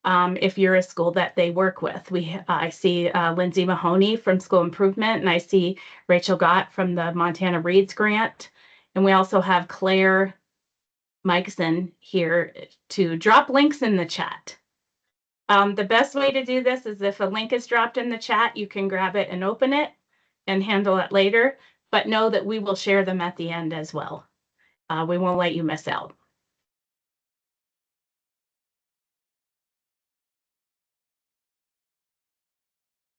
if you're a school that they work with. I see Lindsay Mahoney from School Improvement, and I see Rachel Gott from the Montana Reads Grant. And we also have Claire Mikeson here to drop links in the chat. The best way to do this is if a link is dropped in the chat, you can grab it and open it and handle it later, but know that we will share them at the end as well. We won't let you miss out.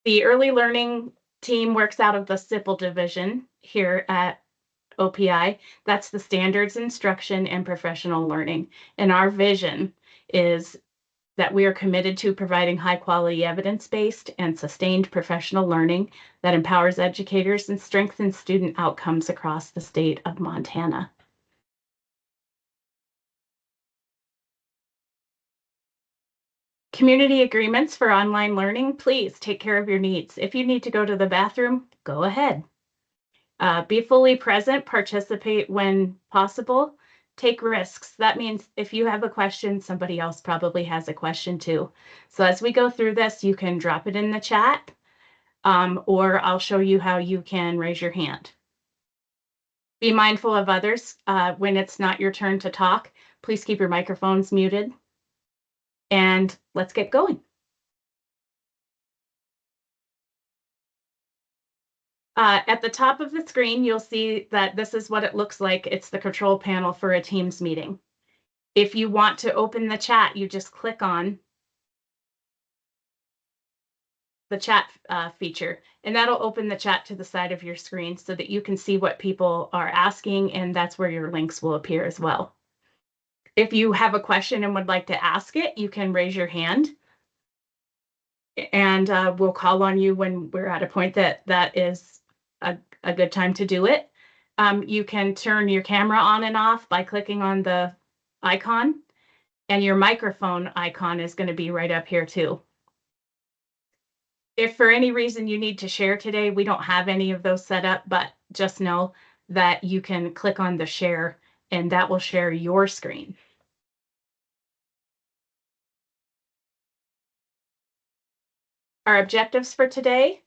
The early learning team works out of the SIPL division here at OPI. That's the standards instruction and professional learning. And our vision is that we are committed to providing high quality evidence-based and sustained professional learning that empowers educators and strengthens student outcomes across the state of Montana. Community agreements for online learning, please take care of your needs. If you need to go to the bathroom, go ahead. Be fully present, participate when possible, take risks. That means if you have a question, somebody else probably has a question too. So as we go through this, you can drop it in the chat, or I'll show you how you can raise your hand. Be mindful of others. When it's not your turn to talk, please keep your microphones muted. And let's get going. At the top of the screen, you'll see that this is what it looks like. It's the control panel for a Teams meeting. If you want to open the chat, you just click on the chat feature, and that'll open the chat to the side of your screen so that you can see what people are asking, and that's where your links will appear as well. If you have a question and would like to ask it, you can raise your hand, and we'll call on you when we're at a point that is a good time to do it. You can turn your camera on and off by clicking on the icon, and your microphone icon is going to be right up here too. If for any reason you need to share today, we don't have any of those set up, but just know that you can click on the share and that will share your screen. Our objectives for today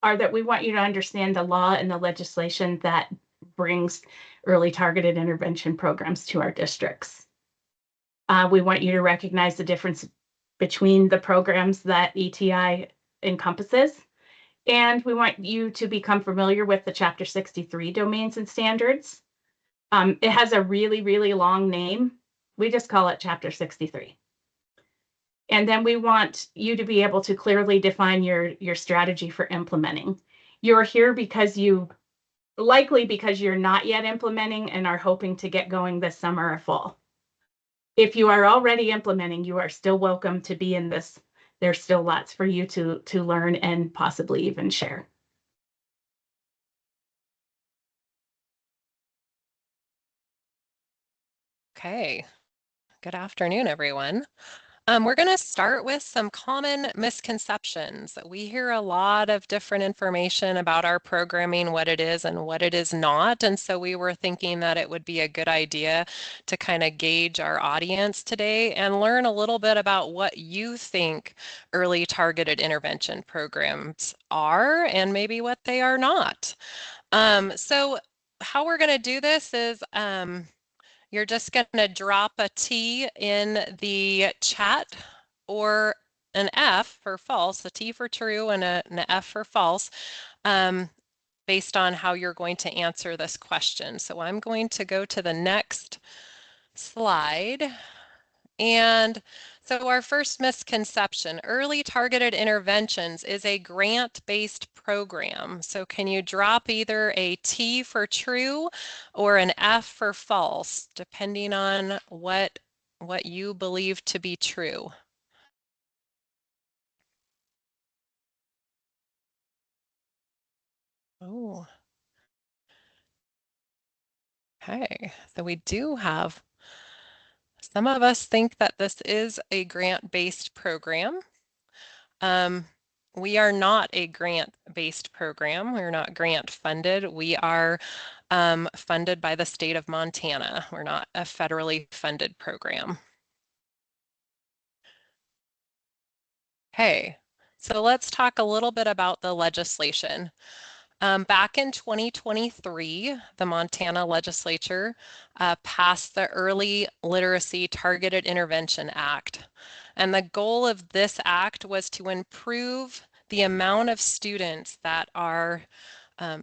are that we want you to understand the law and the legislation that brings early targeted intervention programs to our districts. We want you to recognize the difference between the programs that ETI encompasses. And we want you to become familiar with the Chapter 63 domains and standards. It has a really, really long name. We just call it Chapter 63. And then we want you to be able to clearly define your strategy for implementing. You're here because likely because you're not yet implementing and are hoping to get going this summer or fall. If you are already implementing, you are still welcome to be in this. There's still lots for you to learn and possibly even share. Okay, good afternoon, everyone. We're going to start with some common misconceptions. We hear a lot of different information about our programming, what it is and what it is not. And so we were thinking that it would be a good idea to kind of gauge our audience today and learn a little bit about what you think early targeted intervention programs are and maybe what they are not. So how we're going to do this is you're just going to drop a T in the chat or an F for false, a T for true and an F for false, based on how you're going to answer this question. So I'm going to go to the next slide. And so our first misconception, early targeted interventions is a grant-based program. So can you drop either a T for true or an F for false, depending on what you believe to be true? Oh, okay. So we do have, some of us think that this is a grant-based program. We are not a grant-based program. We're not grant funded. We are funded by the state of Montana. We're not a federally funded program. Okay, so let's talk a little bit about the legislation. Back in 2023, the Montana legislature passed the Early Literacy Targeted Intervention Act. And the goal of this act was to improve the amount of students that are um,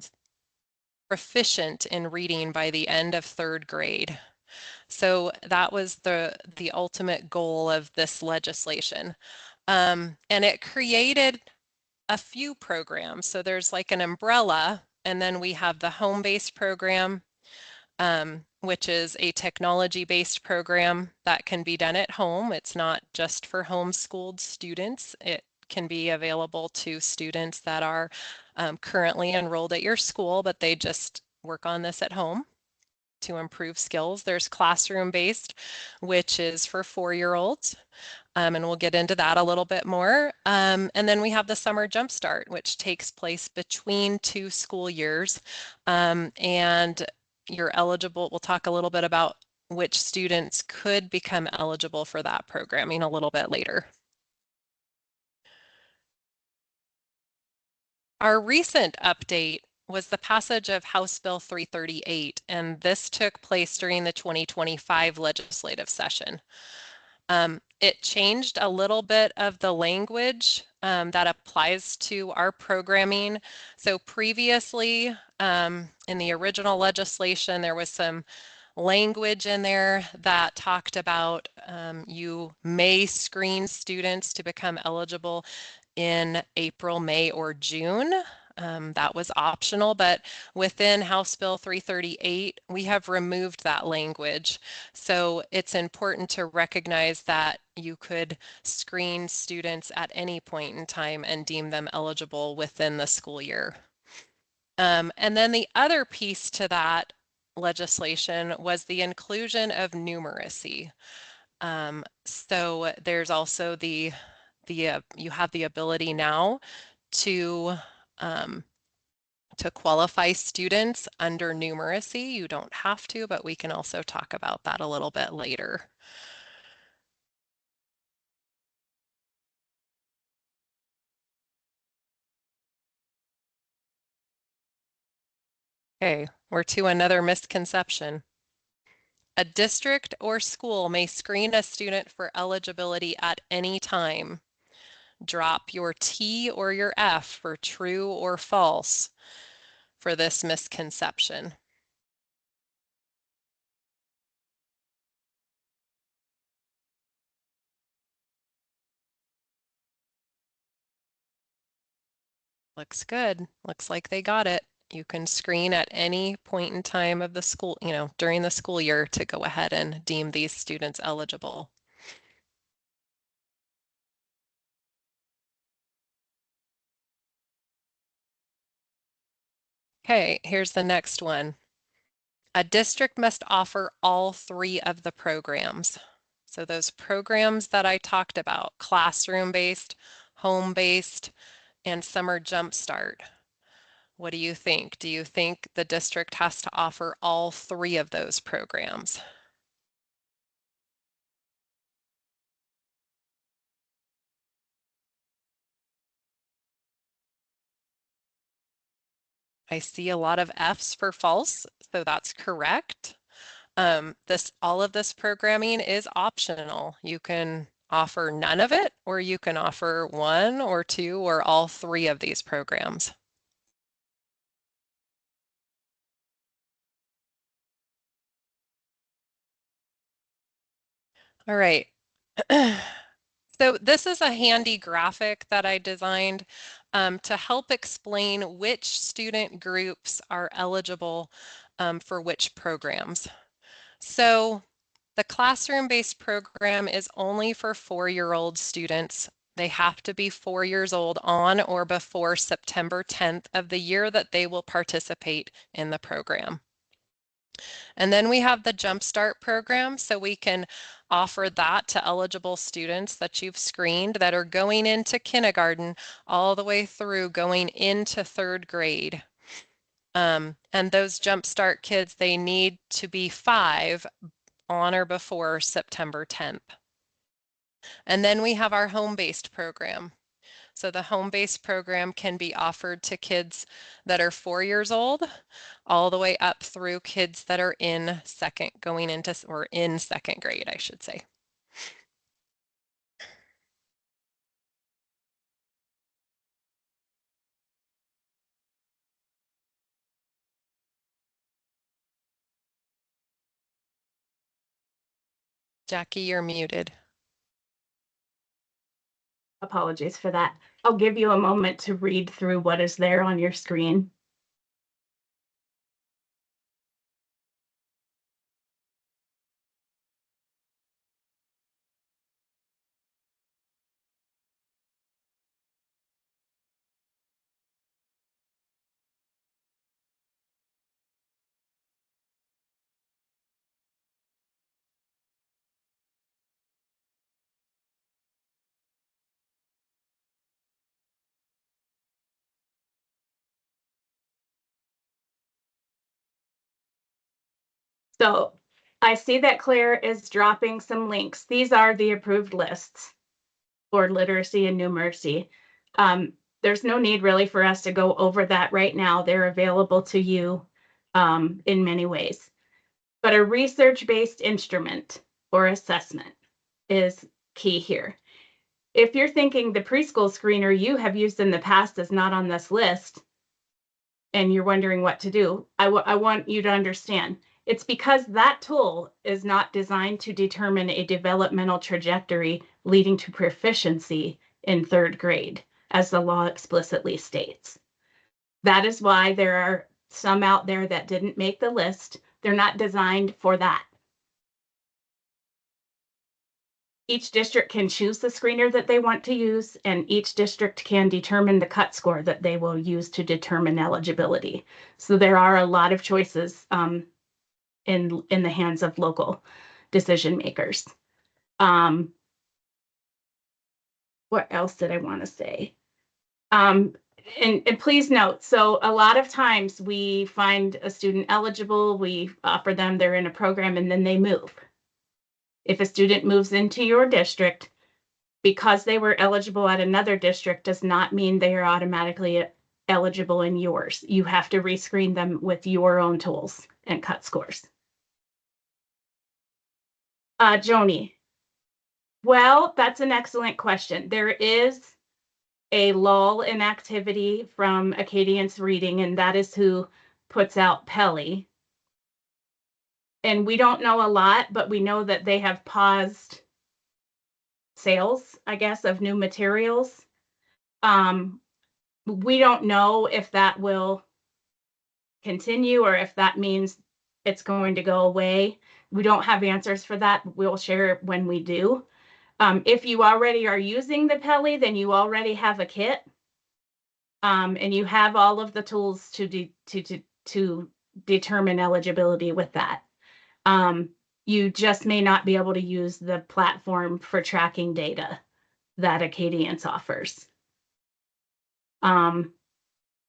proficient in reading by the end of third grade. So that was the ultimate goal of this legislation. And it created a few programs. So there's like an umbrella, and then we have the home-based program, which is a technology-based program that can be done at home. It's not just for homeschooled students. It can be available to students that are currently enrolled at your school, but they just work on this at home to improve skills. There's classroom-based, which is for 4-year-olds. And we'll get into that a little bit more. And then we have the Summer Jumpstart, which takes place between 2 school years. And you're eligible, we'll talk a little bit about which students could become eligible for that programming a little bit later. Our recent update was the passage of House Bill 338, and this took place during the 2025 legislative session. It changed a little bit of the language that applies to our programming. So previously, in the original legislation, there was some language in there that talked about you may screen students to become eligible in April, May, or June. That was optional, but within House Bill 338, we have removed that language. So it's important to recognize that you could screen students at any point in time and deem them eligible within the school year. And then the other piece to that legislation was the inclusion of numeracy. So there's also you have the ability now to um, to qualify students under numeracy. You don't have to, but we can also talk about that a little bit later. Okay, we're to another misconception. A district or school may screen a student for eligibility at any time. Drop your T or your F for true or false for this misconception. Looks good. Looks like they got it. You can screen at any point in time of the school, during the school year to go ahead and deem these students eligible. Okay, here's the next one. A district must offer all 3 of the programs. So those programs that I talked about, classroom-based, home-based, and Summer Jumpstart. What do you think? Do you think the district has to offer all 3 of those programs? I see a lot of Fs for false, so that's correct. All of this programming is optional. You can offer none of it, or you can offer 1 or 2 or all 3 of these programs. All right. So this is a handy graphic that I designed to help explain which student groups are eligible for which programs. So the classroom-based program is only for 4-year-old students. They have to be 4 years old on or before September 10th of the year that they will participate in the program. And then we have the Jumpstart program, so we can offer that to eligible students that you've screened that are going into kindergarten all the way through going into 3rd grade. And those Jumpstart kids, they need to be 5 on or before September 10th. And then we have our home-based program. So the home-based program can be offered to kids that are 4 years old, all the way up through kids that are in second grade, I should say. Jackie, you're muted. Apologies for that. I'll give you a moment to read through what is there on your screen. So I see that Claire is dropping some links. These are the approved lists for literacy and numeracy. There's no need really for us to go over that right now. They're available to you in many ways. But a research-based instrument or assessment is key here. If you're thinking the preschool screener you have used in the past is not on this list, and you're wondering what to do, I want you to understand it's because that tool is not designed to determine a developmental trajectory leading to proficiency in third grade, as the law explicitly states. That is why there are some out there that didn't make the list. They're not designed for that. Each district can choose the screener that they want to use, and each district can determine the cut score that they will use to determine eligibility. So there are a lot of choices in the hands of local decision makers. What else did I want to say? And please note, so a lot of times we find a student eligible, we offer them, they're in a program, and then they move. If a student moves into your district, because they were eligible at another district does not mean they are automatically eligible in yours. You have to rescreen them with your own tools and cut scores. Joni. Well, that's an excellent question. There is a lull in activity from Acadience Reading, and that is who puts out Pelly. And we don't know a lot, but we know that they have paused sales, I guess, of new materials. We don't know if that will continue or if that means it's going to go away. We don't have answers for that. We'll share it when we do. If you already are using the Pelly, then you already have a kit. And you have all of the tools to determine eligibility with that. You just may not be able to use the platform for tracking data that Acadience offers.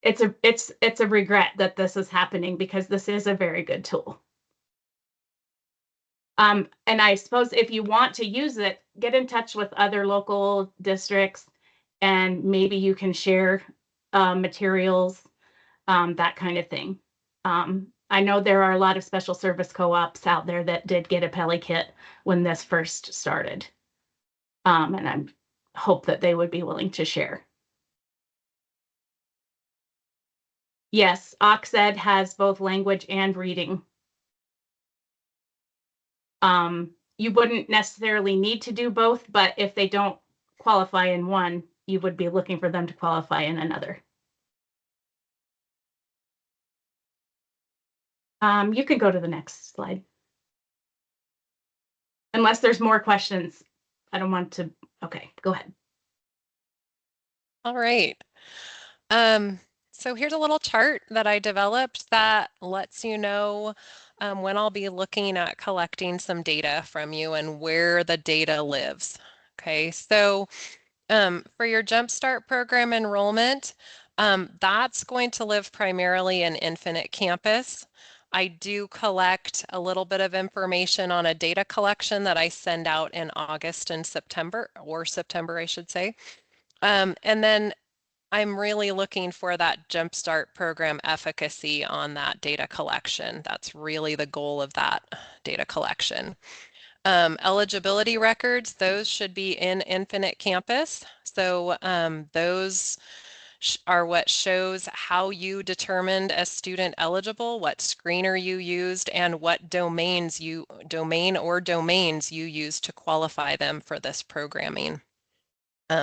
It's a regret that this is happening because this is a very good tool. And I suppose if you want to use it, get in touch with other local districts and maybe you can share materials, that kind of thing. I know there are a lot of special service co-ops out there that did get a Pelly kit when this first started. And I hope that they would be willing to share. Yes, OXED has both language and reading. You wouldn't necessarily need to do both, but if they don't qualify in one, you would be looking for them to qualify in another. You can go to the next slide. Unless there's more questions. I don't want to, okay, go ahead. All right. So here's a little chart that I developed that lets you know when I'll be looking at collecting some data from you and where the data lives. Okay, so for your Jumpstart program enrollment, that's going to live primarily in Infinite Campus. I do collect a little bit of information on a data collection that I send out in August and September, or September, I should say. And then I'm really looking for that jumpstart program efficacy on that data collection. That's really the goal of that data collection. Eligibility records, those should be in Infinite Campus. So those are what shows how you determined a student eligible, what screener you used, and what domain or domains you used to qualify them for this programming.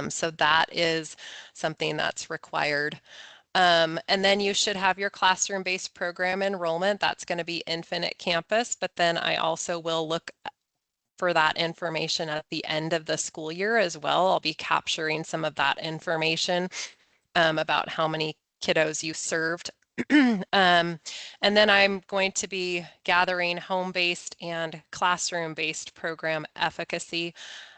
So that is something that's required. And then you should have your classroom-based program enrollment. That's going to be Infinite Campus, but then I also will look for that information at the end of the school year as well. I'll be capturing some of that information about how many kiddos you served. And then I'm going to be gathering home-based and classroom-based program efficacy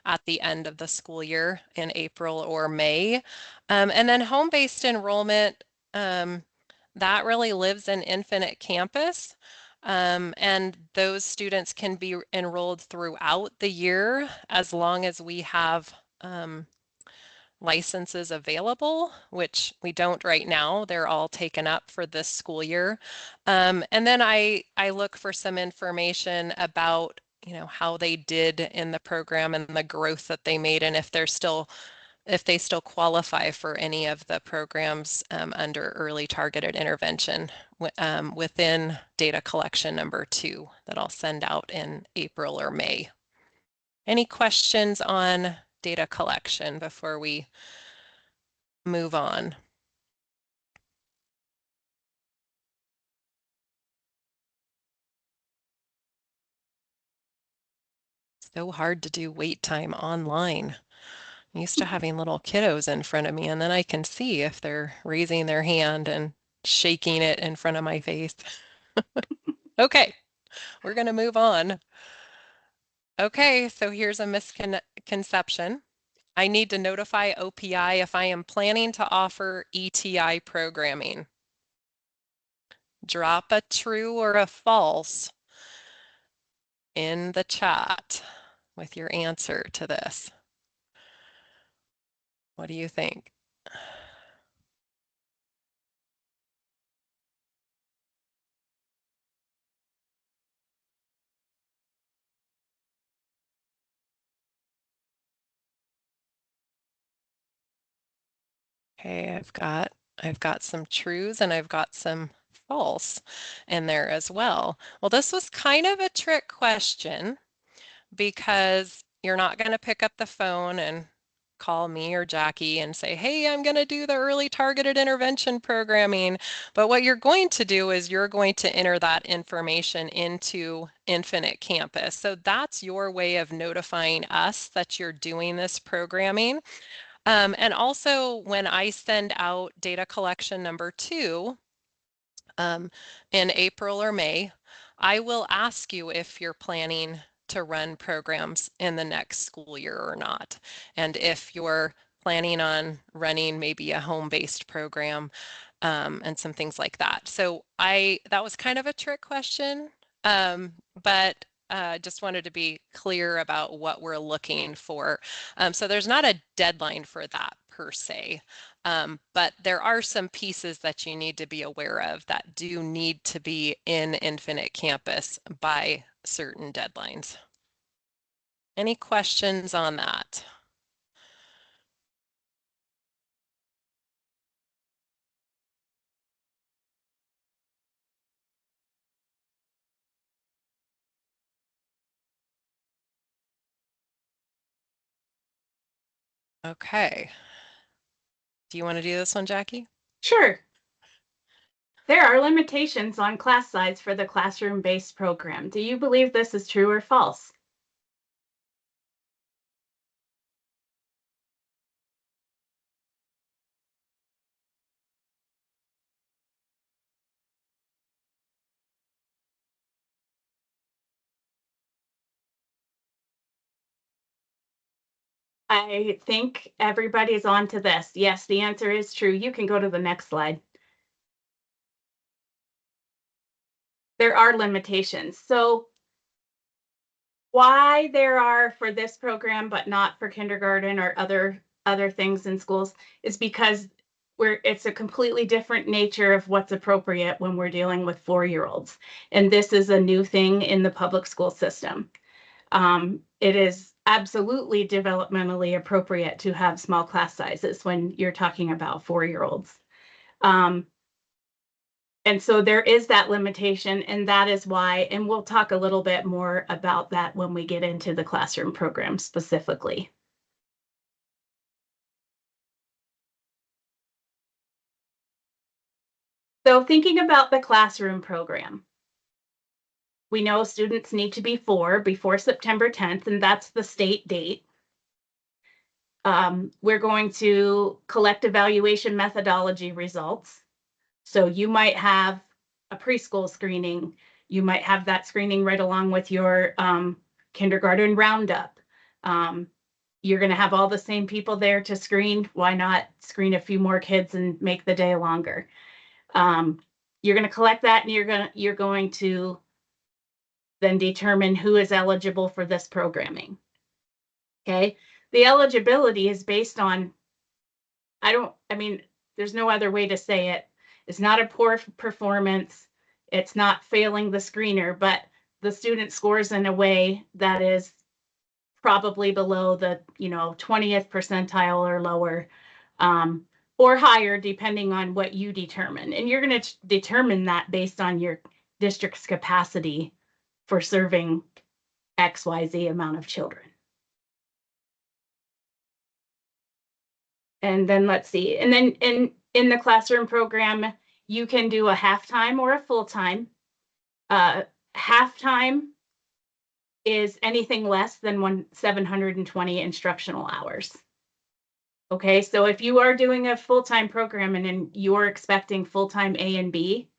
at the end of the school year in April or May. And then home-based enrollment, that really lives in Infinite Campus. And those students can be enrolled throughout the year as long as we have licenses available, which we don't right now. They're all taken up for this school year. And then I look for some information about, how they did in the program and the growth that they made, and if they still qualify for any of the programs under early targeted intervention within data collection number 2 that I'll send out in April or May. Any questions on data collection before we move on? So hard to do wait time online. I'm used to having little kiddos in front of me, and then I can see if they're raising their hand and shaking it in front of my face. Okay, we're going to move on. Okay, so here's a misconception. I need to notify OPI if I am planning to offer ETI programming. Drop a true or a false in the chat with your answer to this. What do you think? Okay, I've got some trues and I've got some false in there as well. Well, this was kind of a trick question because you're not going to pick up the phone and call me or Jackie and say, hey, I'm going to do the early targeted intervention programming. But what you're going to do is you're going to enter that information into Infinite Campus. So that's your way of notifying us that you're doing this programming. And also when I send out data collection number 2 in April or May, I will ask you if you're planning to run programs in the next school year or not. And if you're planning on running maybe a home-based program and some things like that. So that was kind of a trick question, but just wanted to be clear about what we're looking for. So there's not a deadline for that per se, but there are some pieces that you need to be aware of that do need to be in Infinite Campus by certain deadlines. Any questions on that? Okay. Do you want to do this one, Jackie? Sure. There are limitations on class size for the classroom-based program. Do you believe this is true or false? I think everybody's on to this. Yes, the answer is true. You can go to the next slide. There are limitations. So why there are for this program, but not for kindergarten or other other things in schools is because it's a completely different nature of what's appropriate when we're dealing with 4-year-olds. And this is a new thing in the public school system. It is absolutely developmentally appropriate to have small class sizes when you're talking about 4-year-olds. And so there is that limitation, and that is why, and we'll talk a little bit more about that when we get into the classroom program specifically. So thinking about the classroom program, we know students need to be 4 before September 10th, and that's the state date. We're going to collect evaluation methodology results. So you might have a preschool screening. You might have that screening right along with your kindergarten roundup. You're going to have all the same people there to screen. Why not screen a few more kids and make the day longer? You're going to collect that, and you're going to then determine who is eligible for this programming. Okay, the eligibility is based on, there's no other way to say it. It's not a poor performance. It's not failing the screener, but the student scores in a way that is probably below the 20th percentile or lower, or higher, depending on what you determine. And you're going to determine that based on your district's capacity for serving XYZ amount of children. And then let's see. And then in the classroom program, you can do a half-time or a full-time. Half-time is anything less than 720 instructional hours. Okay, so if you are doing a full-time program and then you're expecting full-time A and B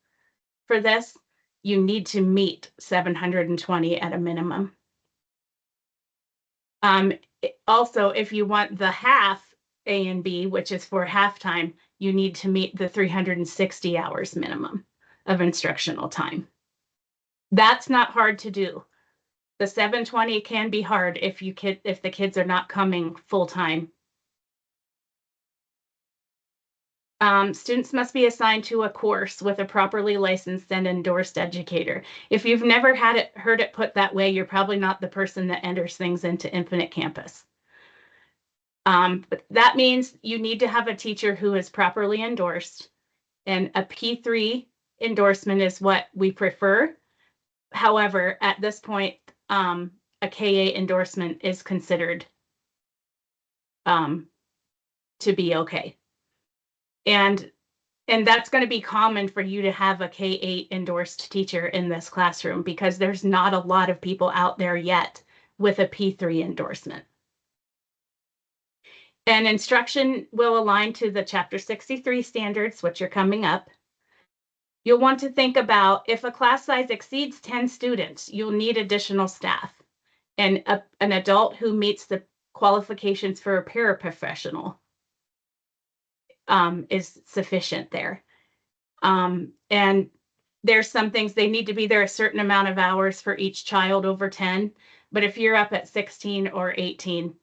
for this, you need to meet 720 at a minimum. Also, if you want the half A and B, which is for halftime, you need to meet the 360 hours minimum of instructional time. That's not hard to do. The 720 can be hard if the kids are not coming full time. Students must be assigned to a course with a properly licensed and endorsed educator. If you've never heard it put that way, you're probably not the person that enters things into Infinite Campus. But that means you need to have a teacher who is properly endorsed, and a P3 endorsement is what we prefer. However, at this point, a K8 endorsement is considered to be okay. And that's going to be common for you to have a K8 endorsed teacher in this classroom, because there's not a lot of people out there yet with a P3 endorsement. And instruction will align to the Chapter 63 standards, which are coming up. You'll want to think about, if a class size exceeds 10 students, you'll need additional staff. And an adult who meets the qualifications for a paraprofessional is sufficient there. And there's some things, they need to be there a certain amount of hours for each child over 10. But if you're up at 16 or 18,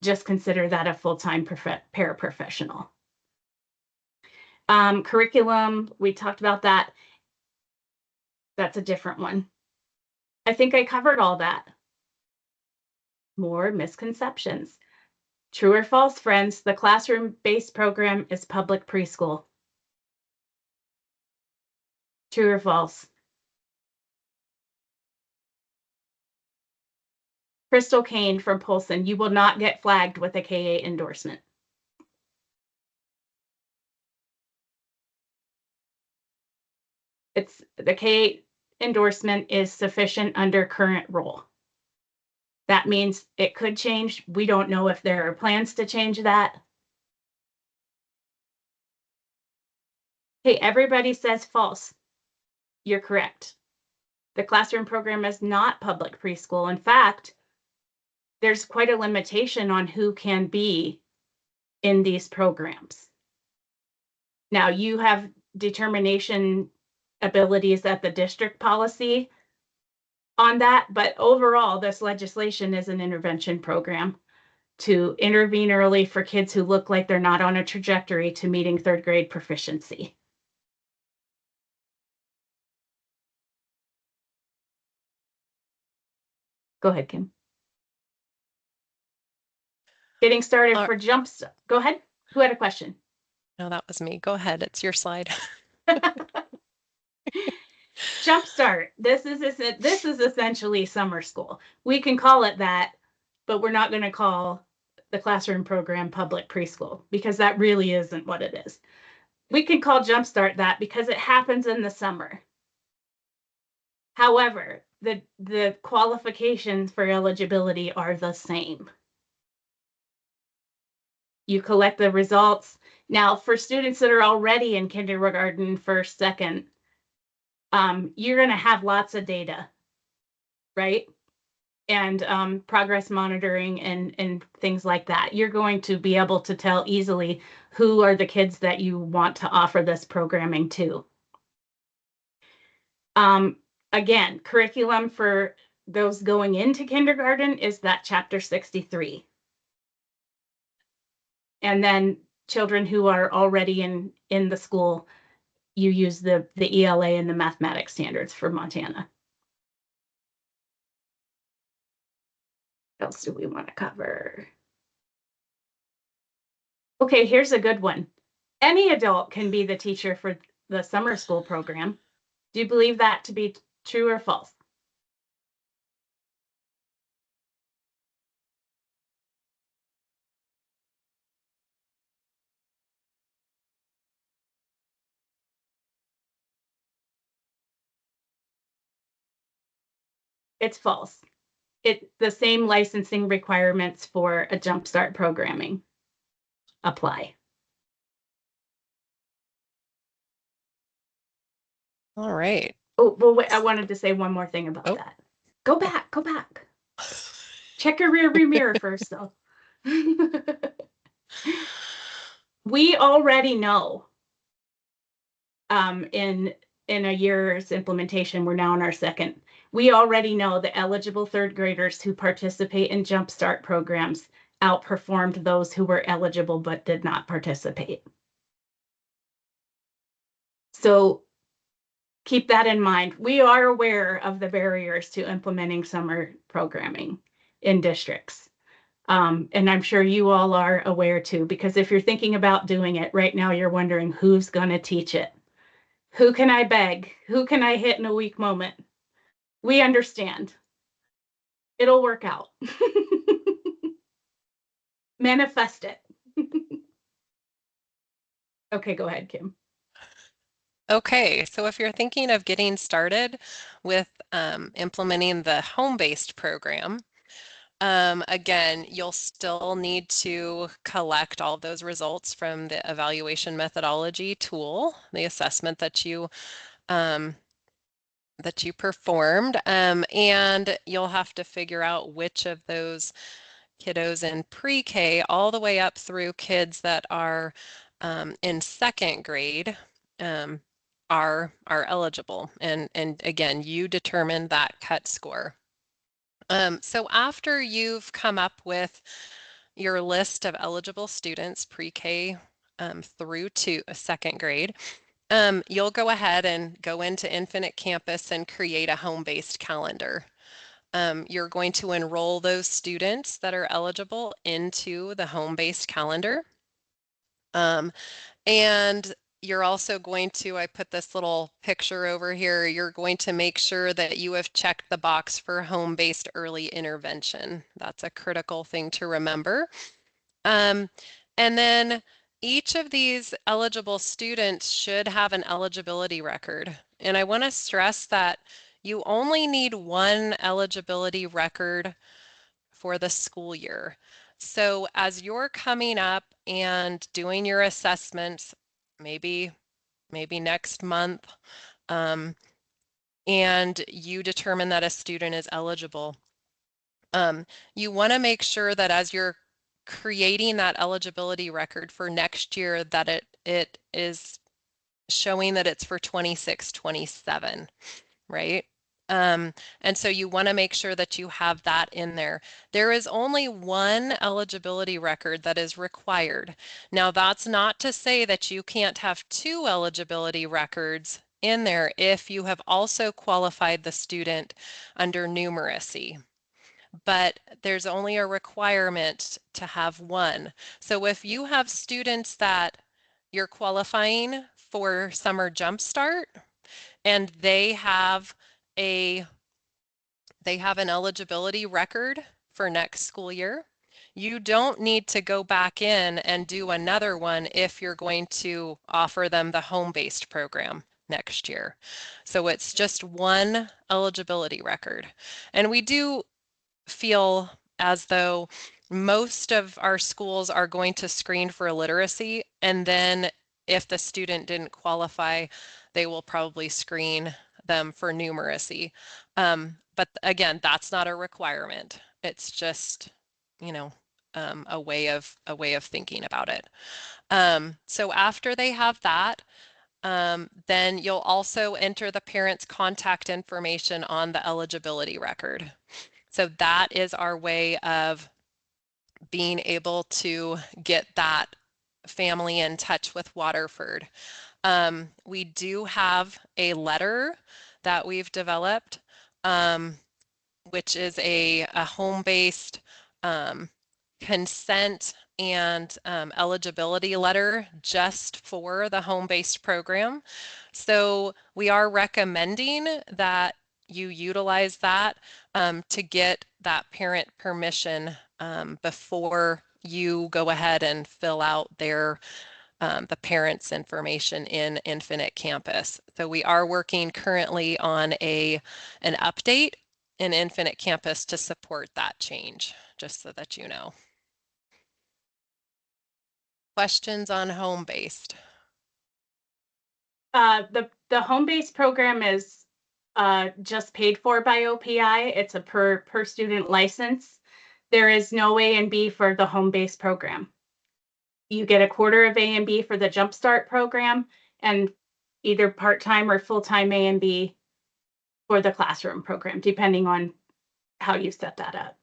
just consider that a full-time paraprofessional. Curriculum, we talked about that. That's a different one. I think I covered all that. More misconceptions. True or false, friends, the classroom-based program is public preschool. True or false? Crystal Kane from Polson, you will not get flagged with a K8 endorsement. The K8 endorsement is sufficient under current rule. That means it could change. We don't know if there are plans to change that. Hey, everybody says false. You're correct. The classroom program is not public preschool. In fact, there's quite a limitation on who can be in these programs. Now, you have determination abilities at the district policy on that, but overall, this legislation is an intervention program. to intervene early for kids who look like they're not on a trajectory to meeting third grade proficiency. Go ahead, Kim. Getting started for jumps. Go ahead. Who had a question? No, that was me. Go ahead. It's your slide. Jumpstart. This is essentially summer school. We can call it that, but we're not going to call the classroom program public preschool because that really isn't what it is. We can call Jumpstart that because it happens in the summer. However, the qualifications for eligibility are the same. You collect the results. Now, for students that are already in kindergarten, first, second, you're going to have lots of data, right? And progress monitoring and things like that. You're going to be able to tell easily who are the kids that you want to offer this programming to. Again, curriculum for those going into kindergarten is that chapter 63. And then children who are already in the school, you use the ELA and the mathematics standards for Montana. What else do we want to cover? Okay, here's a good one. Any adult can be the teacher for the summer school program. Do you believe that to be true or false? It's false. The same licensing requirements for a jumpstart programming apply. All right. Oh, well, wait, I wanted to say one more thing about that. Go back, go back. Check your rearview mirror first, though. We already know in a year's implementation, we're now in our second. We already know that eligible third graders who participate in Jumpstart programs outperformed those who were eligible but did not participate. So keep that in mind. We are aware of the barriers to implementing summer programming in districts. And I'm sure you all are aware too, because if you're thinking about doing it right now, you're wondering who's going to teach it. Who can I beg? Who can I hit in a weak moment? We understand. It'll work out. Manifest it. Okay, go ahead, Kim. Okay, so if you're thinking of getting started with implementing the home-based program, again, you'll still need to collect all of those results from the evaluation methodology tool, the assessment that you performed, and you'll have to figure out which of those kiddos in pre-K all the way up through kids that are in second grade are eligible. And again, you determine that cut score. So after you've come up with your list of eligible students pre-K through to a second grade, you'll go ahead and go into Infinite Campus and create a home-based calendar. You're going to enroll those students that are eligible into the home-based calendar. And you're also going to, I put this little picture over here, you're going to make sure that you have checked the box for home-based early intervention. That's a critical thing to remember. And then each of these eligible students should have an eligibility record. And I want to stress that you only need one eligibility record for the school year. So as you're coming up and doing your assessments, maybe next month, and you determine that a student is eligible, you want to make sure that as you're creating that eligibility record for next year, that it is showing that it's for 26-27, right? And so you want to make sure that you have that in there. There is only one eligibility record that is required. Now, that's not to say that you can't have two eligibility records in there if you have also qualified the student under numeracy. But there's only a requirement to have one. So if you have students that you're qualifying for summer jumpstart and a they have an eligibility record for next school year, you don't need to go back in and do another one if you're going to offer them the home-based program next year. So it's just one eligibility record. And we do feel as though most of our schools are going to screen for literacy, and then if the student didn't qualify, they will probably screen them for numeracy. But again, that's not a requirement. It's just, you know, a way of thinking about it. So after they have that, then you'll also enter the parent's contact information on the eligibility record. So that is our way of being able to get that family in touch with Waterford. We do have a letter that we've developed, which is a home-based consent and eligibility letter just for the home-based program. So we are recommending that you utilize that to get that parent permission before you go ahead and fill out the parents' information in Infinite Campus. So we are working currently on an update in Infinite Campus to support that change, just so that you know. Questions on home-based? The home-based program is just paid for by OPI. It's a per student license. There is no A and B for the home-based program. You get a quarter of A and B for the Jumpstart program, and either part-time or full-time A and B for the classroom program, depending on how you set that up.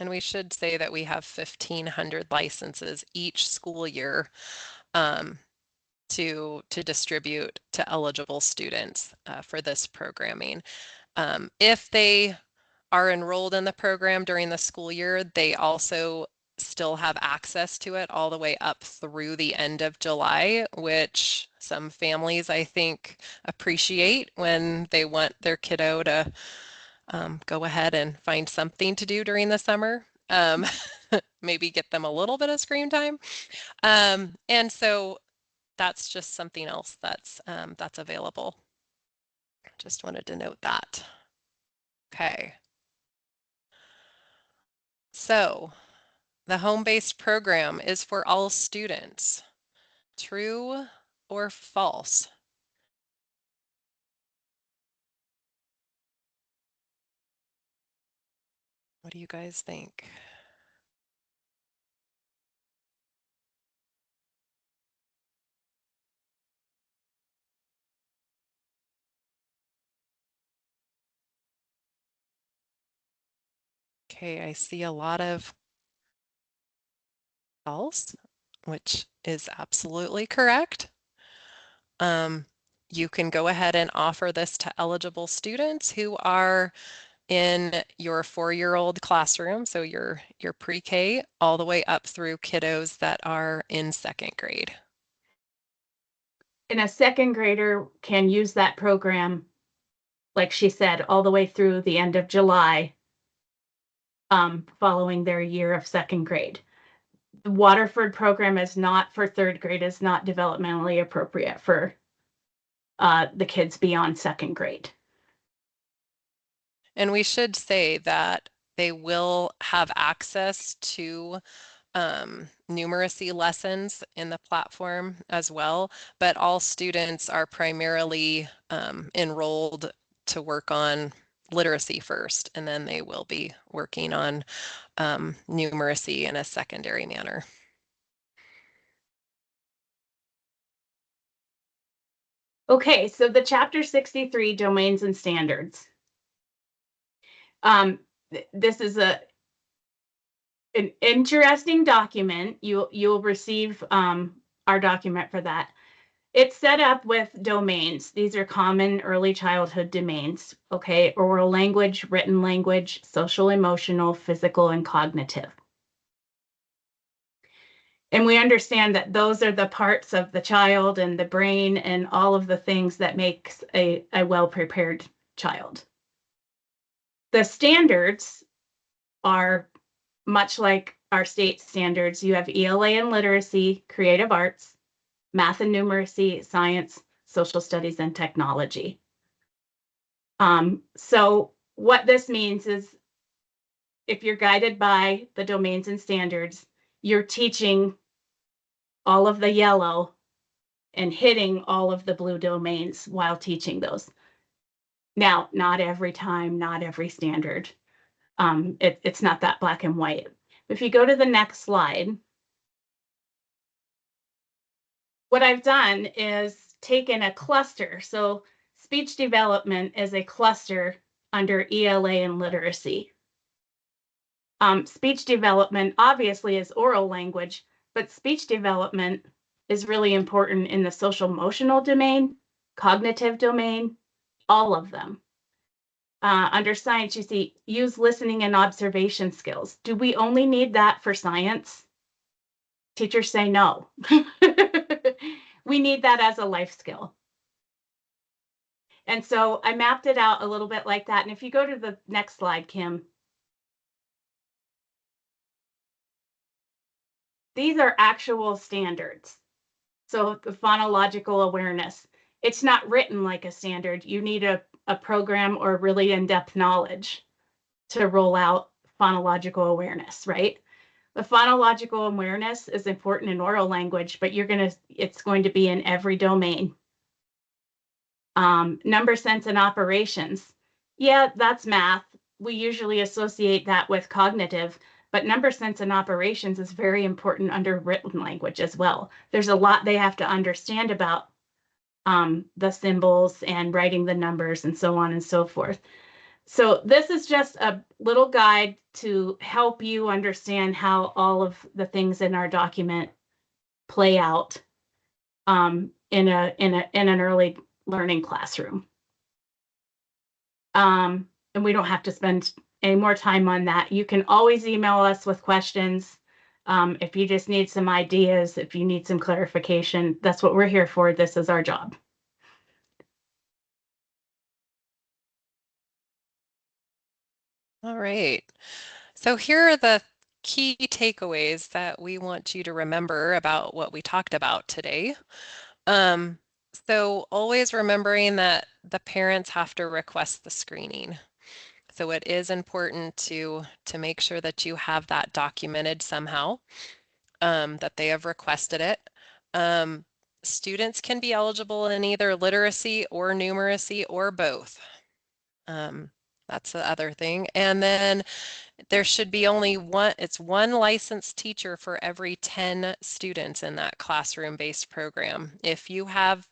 And we should say that we have 1,500 licenses each school year to distribute to eligible students for this programming. If they are enrolled in the program during the school year, they also still have access to it all the way up through the end of July, which some families, I think, appreciate when they want their kiddo to go ahead and find something to do during the summer. Maybe get them a little bit of screen time. And so that's just something else that's available. Just wanted to note that. Okay. So the home-based program is for all students. True or false? What do you guys think? Okay, I see a lot of false, which is absolutely correct. You can go ahead and offer this to eligible students who are in your 4-year-old classroom, so your pre-K, all the way up through kiddos that are in 2nd grade. And a second grader can use that program, like she said, all the way through the end of July, following their year of second grade. The Waterford program is not for third grade, is not developmentally appropriate for the kids beyond second grade. And we should say that they will have access to numeracy lessons in the platform as well, but all students are primarily enrolled to work on literacy first, and then they will be working on numeracy in a secondary manner. Okay, so the chapter 63, domains and standards. This is an interesting document. You'll receive our document for that. It's set up with domains. These are common early childhood domains, okay? Oral language, written language, social, emotional, physical, and cognitive. And we understand that those are the parts of the child and the brain and all of the things that makes a well-prepared child. The standards are much like our state standards. You have ELA and literacy, creative arts, math and numeracy, science, social studies, and technology. So what this means is if you're guided by the domains and standards, you're teaching all of the yellow and hitting all of the blue domains while teaching those. Now, not every time, not every standard. It's not that black and white. If you go to the next slide, what I've done is taken a cluster. So speech development is a cluster under ELA and literacy. Speech development obviously is oral language, but speech development is really important in the social emotional domain, cognitive domain, all of them. Under science, you see, use listening and observation skills. Do we only need that for science? Teachers say no. We need that as a life skill. And so I mapped it out a little bit like that. And if you go to the next slide, Kim, these are actual standards. So the phonological awareness, it's not written like a standard. You need a program or really in-depth knowledge to roll out phonological awareness, right? The phonological awareness is important in oral language, but it's going to be in every domain. Number sense and operations. Yeah, that's math. We usually associate that with cognitive, but number sense and operations is very important under written language as well. There's a lot they have to understand about the symbols and writing the numbers and so on and so forth. So this is just a little guide to help you understand how all of the things in our document play out in an early learning classroom. And we don't have to spend any more time on that. You can always email us with questions. If you just need some ideas, if you need some clarification, that's what we're here for. This is our job. All right. So here are the key takeaways that we want you to remember about what we talked about today. So always remembering that the parents have to request the screening. So it is important to make sure that you have that documented somehow, that they have requested it. Students can be eligible in either literacy or numeracy or both. That's the other thing. And then there should be only one licensed teacher for every 10 students in that classroom-based program. If you have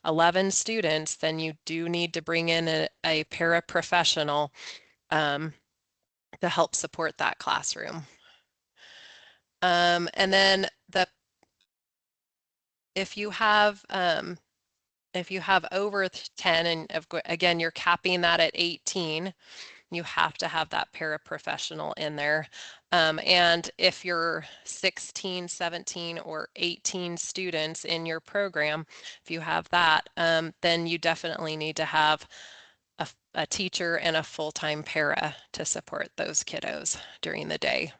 11 students, then you do need to bring in a paraprofessional to help support that classroom. And then if you have over 10, and again, you're capping that at 18, you have to have that paraprofessional in there. And if you're 16, 17, or 18 students in your program, if you have that, then you definitely need to have a teacher and a full-time para to support those kiddos during the day.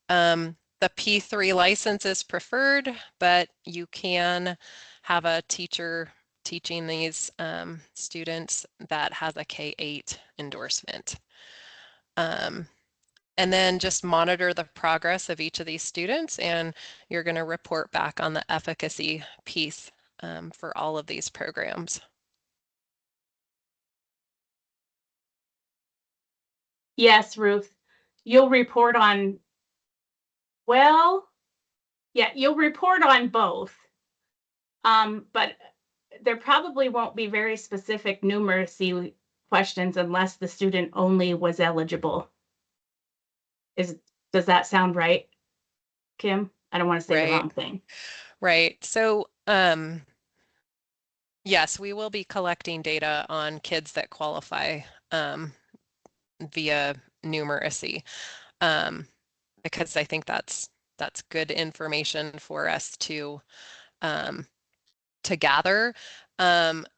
The P3 license is preferred, but you can have a teacher teaching these students that has a K-8 endorsement. And then just monitor the progress of each of these students, and you're going to report back on the efficacy piece for all of these programs. Yes, Ruth, you'll report on, well, yeah, you'll report on both. But there probably won't be very specific numeracy questions unless the student only was eligible. Does that sound right, Kim? I don't want to say the Right, wrong thing. right. So, yes, we will be collecting data on kids that qualify via numeracy, um, because I think that's good information for us um, to gather.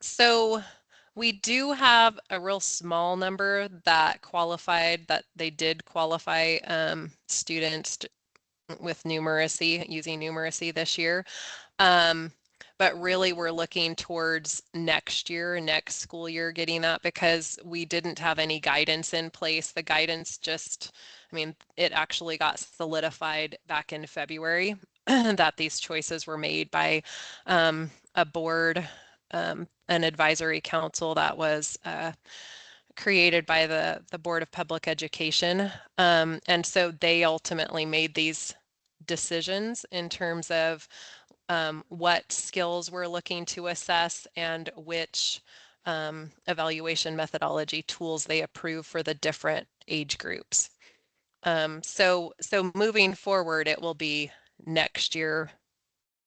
So we do have a real small number that qualified, that they did qualify students with numeracy, using numeracy this year. Um, but really we're looking towards next year, next school year, getting that, because we didn't have any guidance in place. The guidance just, I mean, it actually got solidified back in February that these choices were made by a board, an advisory council that was created by the Board of Public Education. And so they ultimately made these decisions in terms of what skills we're looking to assess and which evaluation methodology tools they approve for the different age groups. So moving forward, it will be next year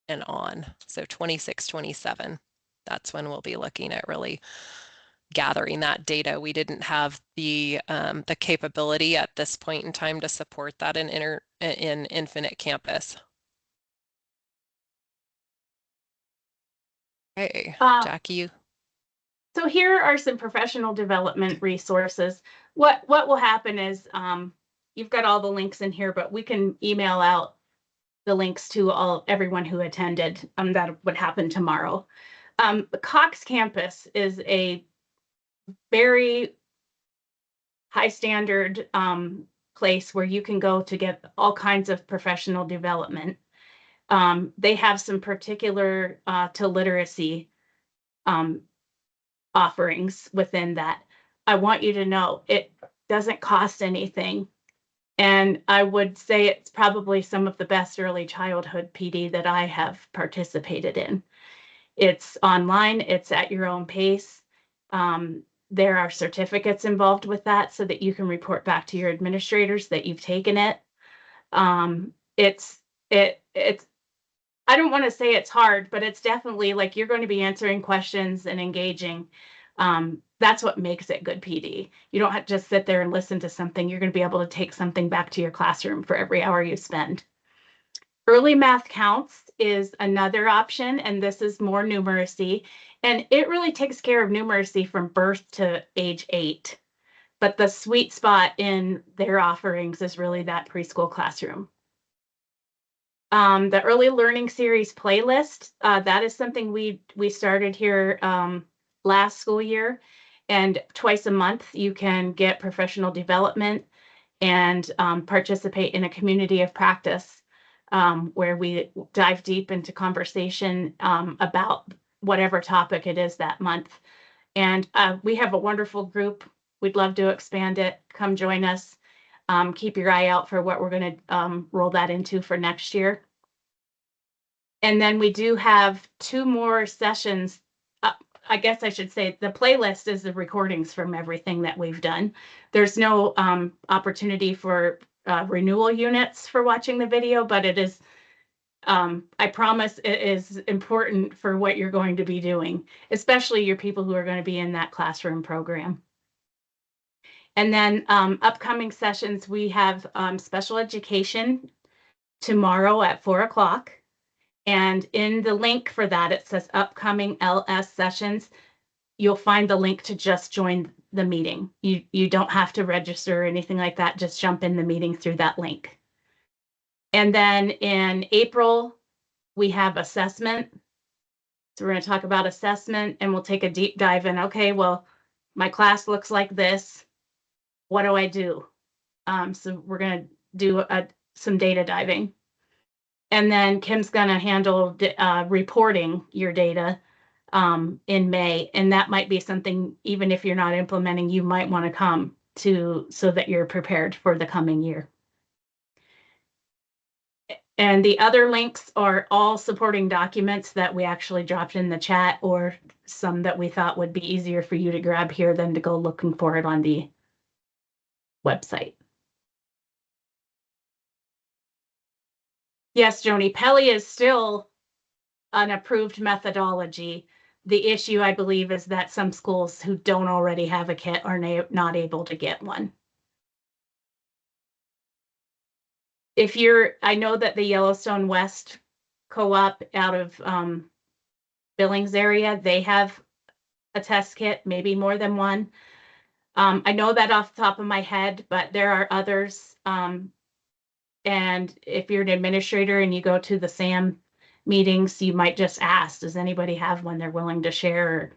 and on. So 26, 27, that's when we'll be looking at really gathering that data. We didn't have the capability at this point in time to support that in Infinite Campus. Hey, Jackie. So here are some professional development resources. What will happen is you've got all the links in here, but we can email out the links to everyone who attended. That would happen tomorrow. The Cox campus is a very high standard place where you can go to get all kinds of professional development. They have some particular to literacy offerings within that. I want you to know it doesn't cost anything. And I would say it's probably some of the best early childhood PD that I have participated in. It's online, it's at your own pace. There are certificates involved with that so that you can report back to your administrators that you've taken it. It's I don't want to say it's hard, but it's definitely like you're going to be answering questions and engaging. That's what makes it good PD. You don't have to just sit there and listen to something. You're going to be able to take something back to your classroom for every hour you spend. Early Math Counts is another option, and this is more numeracy. And it really takes care of numeracy from birth to age 8. But the sweet spot in their offerings is really that preschool classroom. The Early Learning Series playlist, that is something we started here last school year. And twice a month, you can get professional development and participate in a community of practice where we dive deep into conversation about whatever topic it is that month. And we have a wonderful group. We'd love to expand it. Come join us. Keep your eye out for what we're going to roll that into for next year. And then we do have 2 more sessions. I guess I should say the playlist is the recordings from everything that we've done. There's no opportunity for renewal units for watching the video, but it is, I promise it is important for what you're going to be doing, especially your people who are going to be in that classroom program. And then upcoming sessions, we have special education tomorrow at 4 o'clock. And in the link for that, it says upcoming LS sessions. You'll find the link to just join the meeting. You don't have to register or anything like that. Just jump in the meeting through that link. And then in April, we have assessment. So we're going to talk about assessment and we'll take a deep dive in. Okay, well, my class looks like this. What do I do? So we're going to do some data diving. And then Kim's going to handle reporting your data in May. And that might be something, even if you're not implementing, you might want to come to so that you're prepared for the coming year. And the other links are all supporting documents that we actually dropped in the chat, or some that we thought would be easier for you to grab here than to go looking for it on the website. Yes, Joni, Peli is still an approved methodology. The issue, I believe, is that some schools who don't already have a kit are not able to get one. I know that the Yellowstone West Co-op out of Billings area, they have a test kit, maybe more than one. I know that off the top of my head, but there are others. And if you're an administrator and you go to the SAM meetings, you might just ask, does anybody have one they're willing to share?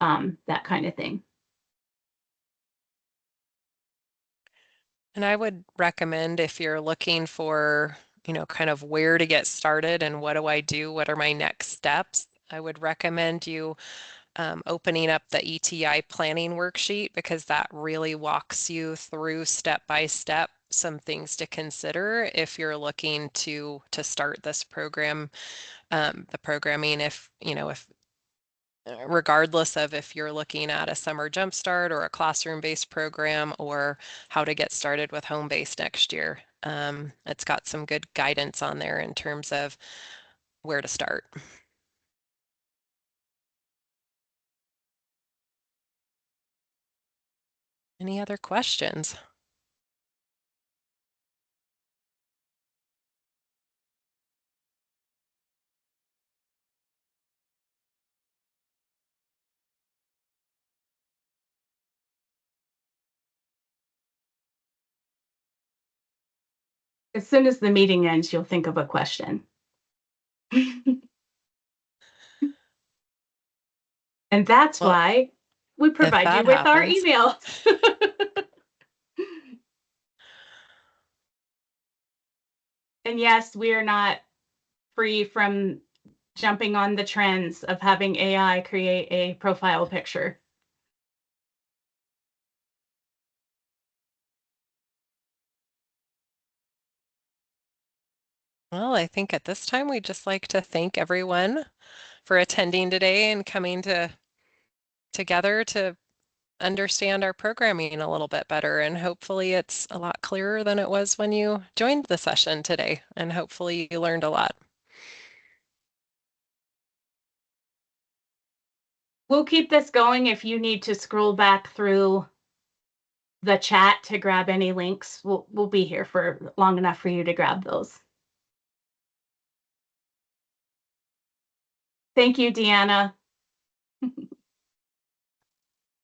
That kind of thing. And I would recommend if you're looking for, kind of where to get started and what do I do? What are my next steps? I would recommend you opening up the ETI planning worksheet because that really walks you through step by step some things to consider if you're looking to start this program, the programming. If regardless of if you're looking at a summer jumpstart or a classroom-based program or how to get started with home-based next year. It's got some good guidance on there in terms of where to start. Any other questions? As soon as the meeting ends, you'll think of a question. And that's Well, why we if provide you that with our happens, emails. And yes, we are not free from jumping on the trends of having AI create a profile picture. well, I think at this time we'd just like to thank everyone for attending today and coming together to understand our programming a little bit better. And hopefully it's a lot clearer than it was when you joined the session today. And hopefully you learned a lot. We'll keep this going if you need to scroll back through the chat to grab any links. We'll be here for long enough for you to grab those. Thank you, Deanna.